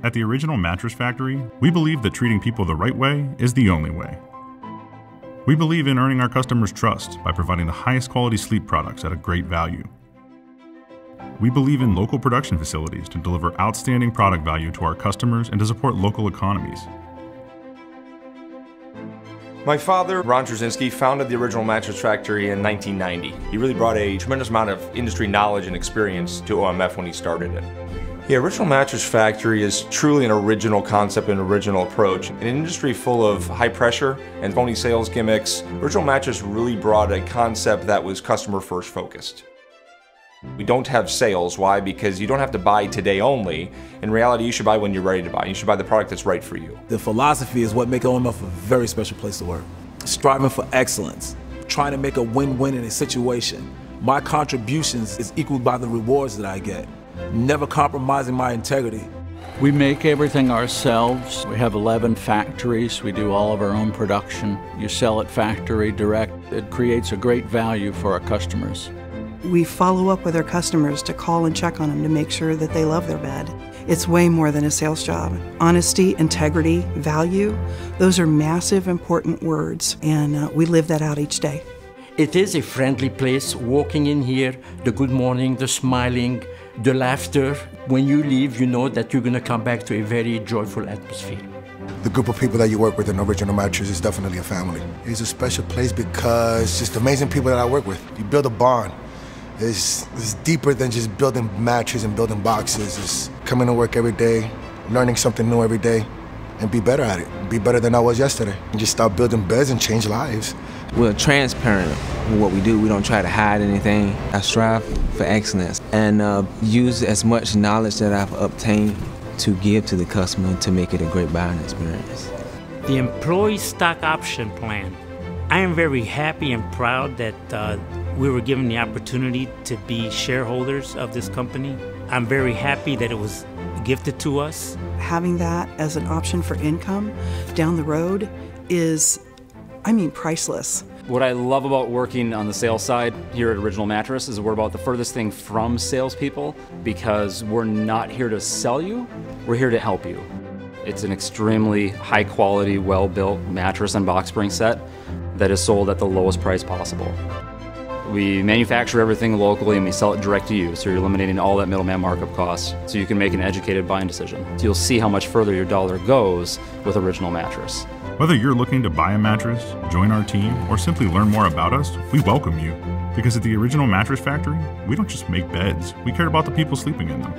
At the original Mattress Factory, we believe that treating people the right way is the only way. We believe in earning our customers' trust by providing the highest quality sleep products at a great value. We believe in local production facilities to deliver outstanding product value to our customers and to support local economies. My father, Ron Trzynski, founded the original Mattress Factory in 1990. He really brought a tremendous amount of industry knowledge and experience to OMF when he started it. The original Mattress Factory is truly an original concept and original approach. In an industry full of high pressure and phony sales gimmicks, Original Mattress really brought a concept that was customer first focused. We don't have sales. Why? Because you don't have to buy today only. In reality, you should buy when you're ready to buy. You should buy the product that's right for you. The philosophy is what makes OMF a very special place to work. Striving for excellence, trying to make a win-win in a situation. My contributions is equaled by the rewards that I get. Never compromising my integrity. We make everything ourselves. We have 11 factories. We do all of our own production. You sell at factory direct. It creates a great value for our customers. We follow up with our customers to call and check on them to make sure that they love their bed. It's way more than a sales job. Honesty, integrity, value, those are massive, important words, and we live that out each day. It is a friendly place. Walking in here, the good morning, the smiling, the laughter. When you leave, you know that you're going to come back to a very joyful atmosphere. The group of people that you work with in Original Mattress is definitely a family. It's a special place because it's just amazing people that I work with. You build a bond. It's deeper than just building mattresses and building boxes. It's coming to work every day, learning something new every day, and be better at it. Be better than I was yesterday. And just start building beds and change lives. We're transparent in what we do. We don't try to hide anything. I strive for excellence and use as much knowledge that I've obtained to give to the customer to make it a great buying experience. The employee stock option plan. I am very happy and proud that we were given the opportunity to be shareholders of this company. I'm very happy that it was gifted to us. Having that as an option for income down the road is, priceless. What I love about working on the sales side here at Original Mattress is we're about the furthest thing from salespeople because we're not here to sell you, we're here to help you. It's an extremely high quality, well-built mattress and box spring set that is sold at the lowest price possible. We manufacture everything locally and we sell it direct to you, so you're eliminating all that middleman markup cost so you can make an educated buying decision. So you'll see how much further your dollar goes with Original Mattress. Whether you're looking to buy a mattress, join our team, or simply learn more about us, we welcome you. Because at the Original Mattress Factory, we don't just make beds, we care about the people sleeping in them.